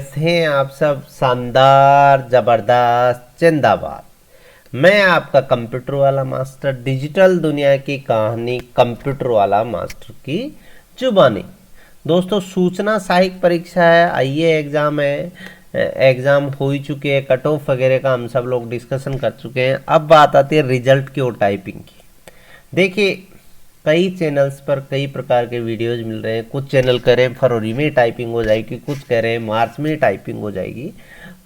कैसे हैं आप सब? शानदार, जबरदस्त, जिंदाबाद। मैं आपका कंप्यूटर वाला मास्टर, डिजिटल दुनिया की कहानी, कंप्यूटर वाला मास्टर की जुबानी। दोस्तों, सूचना सहायक परीक्षा है, आईए एग्जाम है, एग्जाम हो ही चुके हैं, कट ऑफ वगैरह का हम सब लोग डिस्कशन कर चुके हैं। अब बात आती है रिजल्ट की और टाइपिंग की। देखिए, कई चैनल्स पर कई प्रकार के वीडियोज मिल रहे हैं। कुछ चैनल कह रहे हैं फरवरी में टाइपिंग हो जाएगी, कुछ कह रहे हैं मार्च में टाइपिंग हो जाएगी।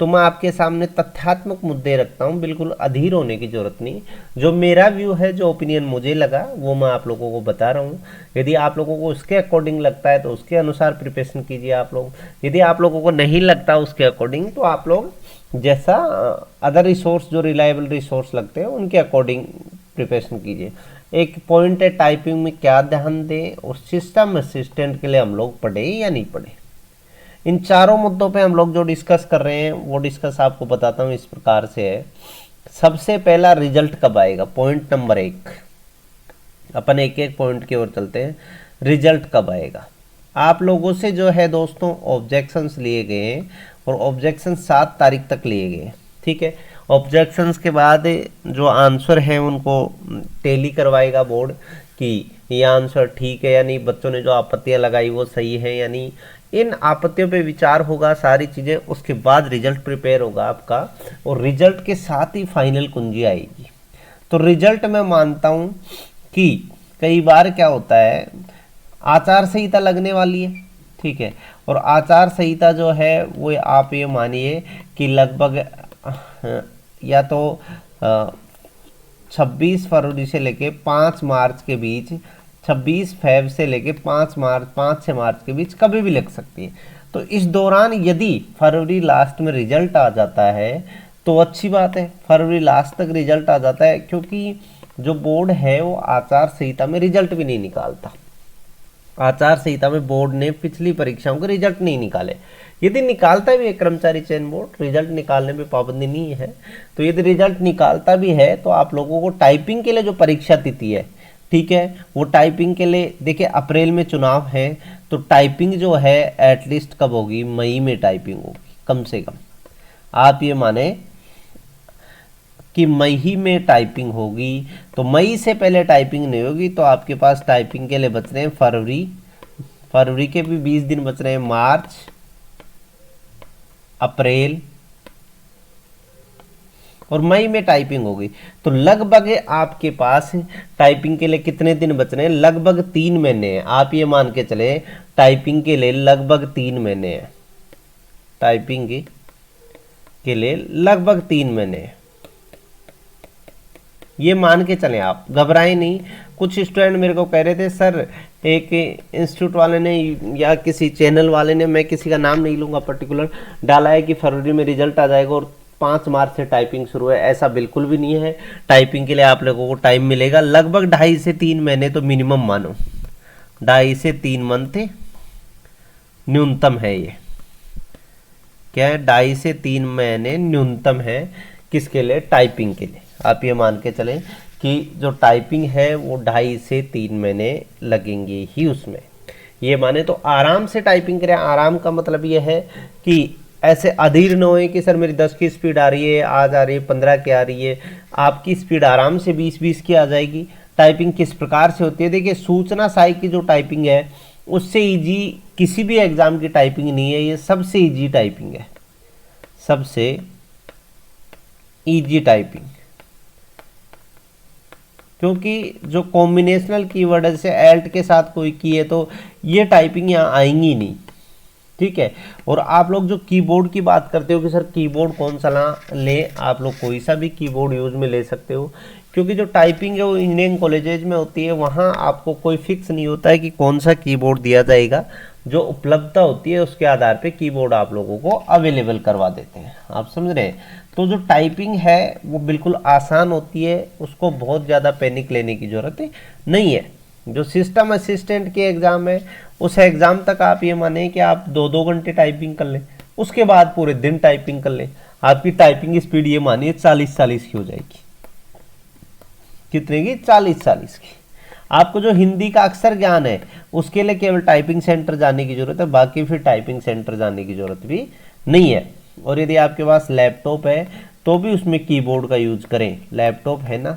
तो मैं आपके सामने तथ्यात्मक मुद्दे रखता हूं, बिल्कुल अधीर होने की जरूरत नहीं। जो मेरा व्यू है, जो ओपिनियन मुझे लगा, वो मैं आप लोगों को बता रहा हूँ। यदि आप लोगों को उसके अकॉर्डिंग लगता है तो उसके अनुसार प्रिपरेशन कीजिए आप लोग। यदि आप लोगों को नहीं लगता उसके अकॉर्डिंग, तो आप लोग जैसा अदर रिसोर्स, जो रिलायबल रिसोर्स लगते हैं, उनके अकॉर्डिंग प्रिपरेशन कीजिए। एक पॉइंट है, टाइपिंग में क्या ध्यान दें और सिस्टम असिस्टेंट के लिए हम लोग पढ़े या नहीं पढ़े। इन चारों मुद्दों पे हम लोग जो डिस्कस कर रहे हैं, वो डिस्कस आपको बताता हूँ इस प्रकार से है। सबसे पहला, रिजल्ट कब आएगा? Point number 1। अपन एक एक पॉइंट की ओर चलते हैं। रिजल्ट कब आएगा? आप लोगों से जो है दोस्तों ऑब्जेक्शंस लिए गए हैं और ऑब्जेक्शन 7 तारीख तक लिए गए, ठीक है। ऑब्जेक्शंस के बाद जो आंसर है उनको टैली करवाएगा बोर्ड कि ये आंसर ठीक है या नहीं, बच्चों ने जो आपत्तियां लगाई वो सही है या नहीं। इन आपत्तियों पे विचार होगा, सारी चीज़ें, उसके बाद रिजल्ट प्रिपेयर होगा आपका, और रिजल्ट के साथ ही फाइनल कुंजी आएगी। तो रिजल्ट मैं मानता हूँ कि कई बार क्या होता है, आचार संहिता लगने वाली है, ठीक है, और आचार संहिता जो है वो आप ये मानिए कि लगभग या तो 26 फरवरी से लेके 5 मार्च के बीच, 26 फेब से लेके 5 6 मार्च के बीच कभी भी लग सकती है। तो इस दौरान यदि फरवरी लास्ट में रिजल्ट आ जाता है तो अच्छी बात है, फरवरी लास्ट तक रिजल्ट आ जाता है, क्योंकि जो बोर्ड है वो आचार संहिता में रिजल्ट भी नहीं निकालता। आचार संहिता में बोर्ड ने पिछली परीक्षाओं के रिजल्ट नहीं निकाले। यदि निकालता भी है कर्मचारी चयन बोर्ड, रिजल्ट निकालने में पाबंदी नहीं है, तो यदि रिजल्ट निकालता भी है तो आप लोगों को टाइपिंग के लिए जो परीक्षा तिथि है, ठीक है, वो टाइपिंग के लिए, देखिए अप्रैल में चुनाव है, तो टाइपिंग जो है एटलीस्ट कब होगी? मई में टाइपिंग होगी कम से कम। आप ये माने कि मई में टाइपिंग होगी, तो मई से पहले टाइपिंग नहीं होगी, तो आपके पास टाइपिंग के लिए बच रहे हैं फरवरी के भी 20 दिन बच रहे हैं, मार्च, अप्रैल और मई में टाइपिंग होगी। तो लगभग आपके पास टाइपिंग के लिए कितने दिन बच रहे हैं? लगभग 3 महीने हैं। आप ये मान के चले टाइपिंग के लिए लगभग 3 महीने हैं, टाइपिंग के लिए लगभग 3 महीने हैं, ये मान के चलें, आप घबराएं नहीं। कुछ स्टूडेंट मेरे को कह रहे थे सर, एक इंस्टीट्यूट वाले ने या किसी चैनल वाले ने, मैं किसी का नाम नहीं लूँगा पर्टिकुलर, डाला है कि फरवरी में रिजल्ट आ जाएगा और 5 मार्च से टाइपिंग शुरू है। ऐसा बिल्कुल भी नहीं है। टाइपिंग के लिए आप लोगों को टाइम मिलेगा, लगभग 2.5 से 3 महीने तो मिनिमम मानो, 2.5 से 3 मंथ न्यूनतम है। ये क्या है? 2.5 से 3 महीने न्यूनतम है। किसके लिए? टाइपिंग के लिए। आप ये मान के चलें कि जो टाइपिंग है वो 2.5 से 3 महीने लगेंगे ही उसमें। ये माने तो आराम से टाइपिंग करें। आराम का मतलब ये है कि ऐसे अधीर न होए कि सर मेरी 10 की स्पीड आ रही है, आज आ रही है, 15 की आ रही है। आपकी स्पीड आराम से 20 की आ जाएगी। टाइपिंग किस प्रकार से होती है? देखिए, सूचना सहायक की जो टाइपिंग है उससे ईजी किसी भी एग्जाम की टाइपिंग नहीं है। ये सबसे ईजी टाइपिंग है, सबसे ईजी टाइपिंग, क्योंकि जो कॉम्बिनेशनल कीवर्ड है, जैसे एल्ट के साथ कोई की है, तो ये टाइपिंग यहाँ आएंगी नहीं, ठीक है। और आप लोग जो कीबोर्ड की बात करते हो कि सर कीबोर्ड कौन सा ले, आप लोग कोई सा भी कीबोर्ड यूज में ले सकते हो, क्योंकि जो टाइपिंग है वो इंजीनियरिंग कॉलेजेज में होती है, वहाँ आपको कोई फिक्स नहीं होता है कि कौन सा कीबोर्ड दिया जाएगा। जो उपलब्धता होती है उसके आधार पे कीबोर्ड आप लोगों को अवेलेबल करवा देते हैं। आप समझ रहे हैं? तो जो टाइपिंग है वो बिल्कुल आसान होती है, उसको बहुत ज़्यादा पैनिक लेने की ज़रूरत नहीं है। जो सिस्टम असिस्टेंट के एग्ज़ाम है, उस एग्ज़ाम तक आप ये माने कि आप 2-2 घंटे टाइपिंग कर लें, उसके बाद पूरे दिन टाइपिंग कर लें, आपकी टाइपिंग स्पीड ये मानिए 40 की हो जाएगी। कितने की? 40 की। आपको जो हिंदी का अक्षर ज्ञान है उसके लिए केवल टाइपिंग सेंटर जाने की जरूरत है, बाकी फिर टाइपिंग सेंटर जाने की जरूरत भी नहीं है। और यदि आपके पास लैपटॉप है तो भी उसमें कीबोर्ड का यूज करें, लैपटॉप है ना,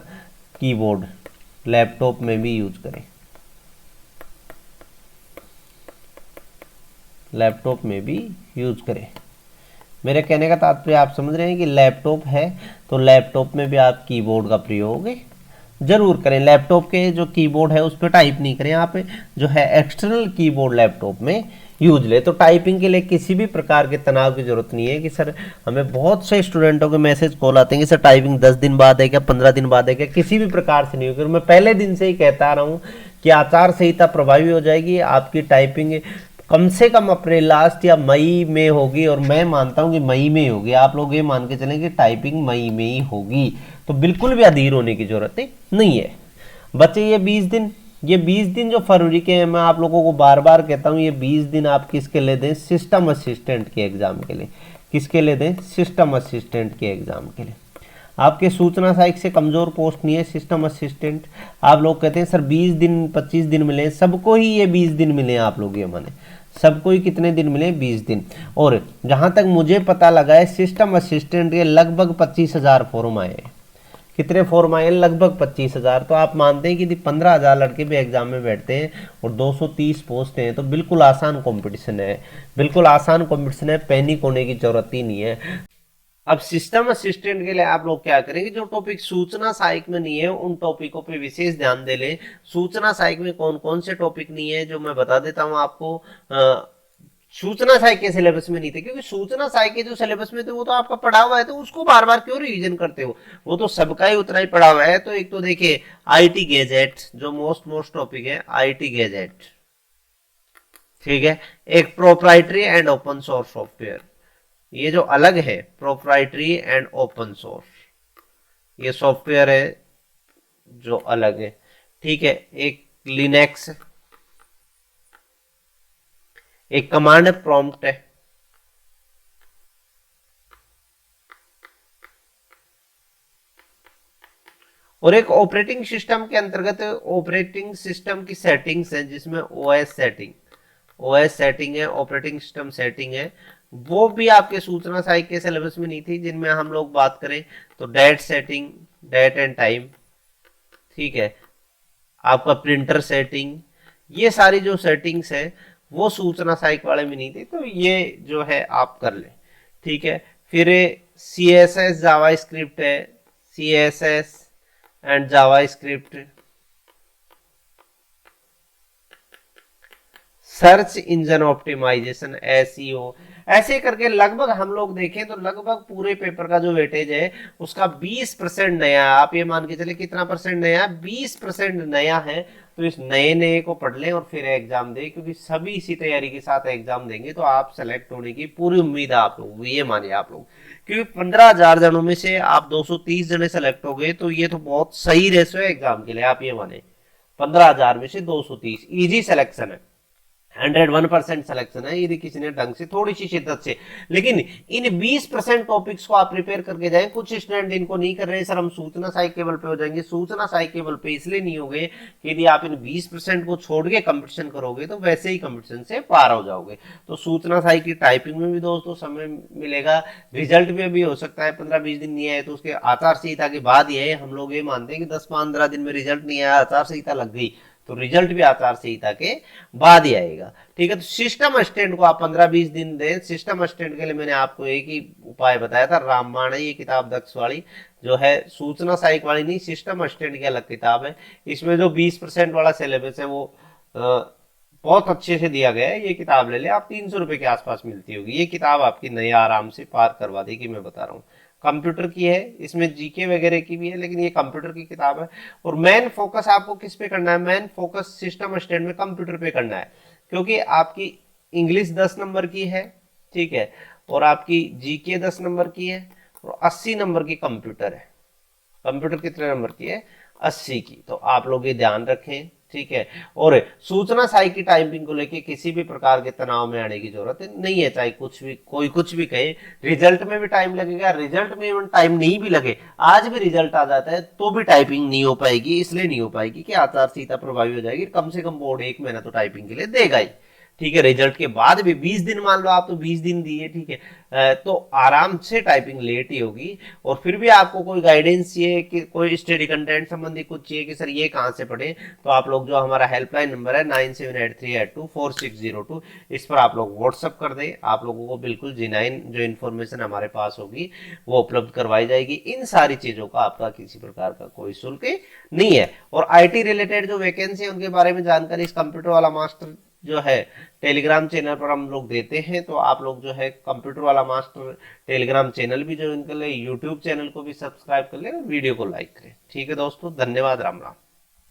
कीबोर्ड लैपटॉप में भी यूज करें, लैपटॉप में भी यूज करें। मेरे कहने का तात्पर्य आप समझ रहे हैं कि लैपटॉप है तो लैपटॉप में भी आप कीबोर्ड का प्रयोग जरूर करें। लैपटॉप के जो कीबोर्ड है उस पर टाइप नहीं करें, आप जो है एक्सटर्नल कीबोर्ड लैपटॉप में यूज ले। तो टाइपिंग के लिए किसी भी प्रकार के तनाव की जरूरत नहीं है कि सर, हमें बहुत से स्टूडेंटों के मैसेज कॉल आते हैं कि सर टाइपिंग 10 दिन बाद है क्या, 15 दिन बाद है क्या, किसी भी प्रकार से नहीं होगी। मैं पहले दिन से ही कहता आ रहा हूँ कि आचार संहिता प्रभावी हो जाएगी, आपकी टाइपिंग कम से कम अपने लास्ट या मई में होगी, और मैं मानता हूं कि मई में ही होगी। आप लोग ये मान के चलें कि टाइपिंग मई में ही होगी, तो बिल्कुल भी अधीर होने की जरूरत नहीं है। बच्चे ये 20 दिन जो फरवरी के हैं, मैं आप लोगों को बार बार कहता हूं, ये 20 दिन आप किसके लिए दें, सिस्टम असिस्टेंट के एग्जाम के लिए। किसके लिए दें, सिस्टम असिस्टेंट के एग्जाम के लिए। आपके सूचना सहायक से कमजोर पोस्ट नहीं है सिस्टम असिस्टेंट। आप लोग कहते हैं सर 20 दिन 25 दिन मिले, सबको ही ये 20 दिन मिले, आप लोग ये माने सबको ही कितने दिन मिले, 20 दिन। और जहां तक मुझे पता लगा है सिस्टम असिस्टेंट के लगभग 25,000 फॉर्म आए। कितने फॉर्म आए, लगभग 25,000। तो आप मानते हैं कि 15,000 लड़के भी एग्जाम में बैठते हैं और 230 पोस्ट हैं, तो बिल्कुल आसान कंपटीशन है, बिल्कुल आसान कंपटीशन है, पैनिक होने की जरूरत ही नहीं है। अब सिस्टम असिस्टेंट के लिए आप लोग क्या करेंगे, जो टॉपिक सूचना सहायक में नहीं है उन टॉपिकों पे विशेष ध्यान दे लें। सूचना सहायक में कौन कौन से टॉपिक नहीं है जो मैं बता देता हूं आपको। सूचना सहायक के सिलेबस में नहीं थे, क्योंकि सूचना सहायक के जो सिलेबस में थे वो तो आपका पढ़ा हुआ है, तो उसको बार बार क्यों रिवीजन करते हो, वो तो सबका ही उतना ही पढ़ा हुआ है। तो एक तो देखिए आईटी गैजेट, जो मोस्ट टॉपिक है आईटी गैजेट, ठीक है। एक proprietary and open source software, ये जो अलग है प्रोप्राइटरी एंड ओपन सोर्स, ये सॉफ्टवेयर है जो अलग है, ठीक है। एक लिनक्स, एक कमांड प्रॉम्प्ट है, और एक ऑपरेटिंग सिस्टम के अंतर्गत ऑपरेटिंग सिस्टम की सेटिंग्स है, जिसमें ओएस सेटिंग है, ऑपरेटिंग सिस्टम सेटिंग है। वो भी आपके सूचना सहायक के सिलेबस में नहीं थी। जिनमें हम लोग बात करें तो date setting, date and time, ठीक है, आपका प्रिंटर सेटिंग, ये सारी जो सेटिंग्स है वो सूचना सहायक वाले में नहीं थी, तो ये जो है आप कर ले, ठीक है। फिर CSS जावा स्क्रिप्ट है, CSS and JavaScript, search engine optimization, SEO, ऐसे करके लगभग हम लोग देखें तो लगभग पूरे पेपर का जो वेटेज है उसका 20% नया है। आप ये मान के चले कितना परसेंट नया है, 20% नया है। तो इस नए को पढ़ लें और फिर एग्जाम दें, क्योंकि सभी इसी तैयारी के साथ एग्जाम देंगे तो आप सेलेक्ट होने की पूरी उम्मीद है आप लोग, ये मानिए आप लोग। क्योंकि 15,000 जनों में से आप 230 जने सेलेक्ट हो गए, तो ये तो बहुत सही रेशो है एग्जाम के लिए, आप ये माने 15,000 में से 230 इजी सिलेक्शन है, 101% सिलेक्शन है यदि किसी ने ढंग से थोड़ी सी शिद्दत से। लेकिन इन 20% टॉपिक्स को आप प्रिपेयर करके जाएं। कुछ स्टूडेंट इनको नहीं कर रहे, सर हम सूचना सहायक केवल पे हो जाएंगे। सूचना सहायक केवल पे इसलिए नहीं हो गए कि यदि आप इन 20% को छोड़ के कंपटीशन करोगे तो वैसे ही कंपटीशन से पार हो जाओगे। तो सूचना सहायक की टाइपिंग में भी दोस्तों समय मिलेगा, रिजल्ट में भी हो सकता है 15-20 दिन नहीं आए तो उसके आचार संहिता के बाद ही है। हम लोग ये मानते हैं कि 10-15 दिन में रिजल्ट नहीं आया, आचार संहिता लग गई, तो रिजल्ट भी आचार संहिता के बाद ही आएगा, ठीक है। तो सिस्टम असिस्टेंट को आप 15-20 दिन दें। सिस्टम असिस्टेंट के लिए मैंने आपको एक ही उपाय बताया था, रामबाण है ये किताब, दक्ष वाली जो है, सूचना सहायक वाली नहीं, सिस्टम असिस्टेंट की अलग किताब है। इसमें जो 20% वाला सिलेबस है वो बहुत अच्छे से दिया गया है। ये किताब ले ले आप, 300 रुपए के आसपास मिलती होगी। ये किताब आपकी नई आराम से पार करवा देगी, मैं बता रहा हूँ। कंप्यूटर की है, इसमें जीके वगैरह की भी है, लेकिन ये कंप्यूटर की किताब है। और मेन फोकस आपको किस पे करना है, मेन फोकस सिस्टम असिस्टेंट में कंप्यूटर पे करना है, क्योंकि आपकी इंग्लिश 10 नंबर की है, ठीक है, और आपकी जीके 10 नंबर की है, और 80 नंबर की कंप्यूटर है। कंप्यूटर कितने नंबर की है, 80 की। तो आप लोग ये ध्यान रखें, ठीक है। और सूचना सहायक की टाइपिंग को लेके किसी भी प्रकार के तनाव में आने की जरूरत नहीं है, चाहे कुछ भी कोई कुछ भी कहे। रिजल्ट में भी टाइम लगेगा, रिजल्ट में इवन टाइम नहीं भी लगे, आज भी रिजल्ट आ जाता है तो भी टाइपिंग नहीं हो पाएगी। इसलिए नहीं हो पाएगी कि आचार संहिता प्रभावी हो जाएगी, कम से कम बोर्ड 1 महीना तो टाइपिंग के लिए देगा ही, ठीक है, रिजल्ट के बाद भी 20 दिन मान लो आप तो 20 दिन दिए, ठीक है, तो आराम से टाइपिंग लेट ही होगी। और फिर भी आपको कोई गाइडेंस चाहिए कि कोई स्टडी कंटेंट संबंधी कुछ चाहिए कि सर ये कहाँ से पढ़े, तो आप लोग जो हमारा हेल्पलाइन नंबर है 9783824602, इस पर आप लोग व्हाट्सअप कर दें, आप लोगों को बिल्कुल जेन्युइन जो इन्फॉर्मेशन हमारे पास होगी वो उपलब्ध करवाई जाएगी। इन सारी चीजों का आपका किसी प्रकार का कोई शुल्क नहीं है। और आईटी रिलेटेड जो वैकेंसी है उनके बारे में जानकारी इस कंप्यूटर वाला मास्टर जो है टेलीग्राम चैनल पर हम लोग देते हैं, तो आप लोग जो है कंप्यूटर वाला मास्टर टेलीग्राम चैनल भी ज्वाइन कर ले, यूट्यूब चैनल को भी सब्सक्राइब कर ले और वीडियो को लाइक करें। ठीक है दोस्तों, धन्यवाद, राम राम।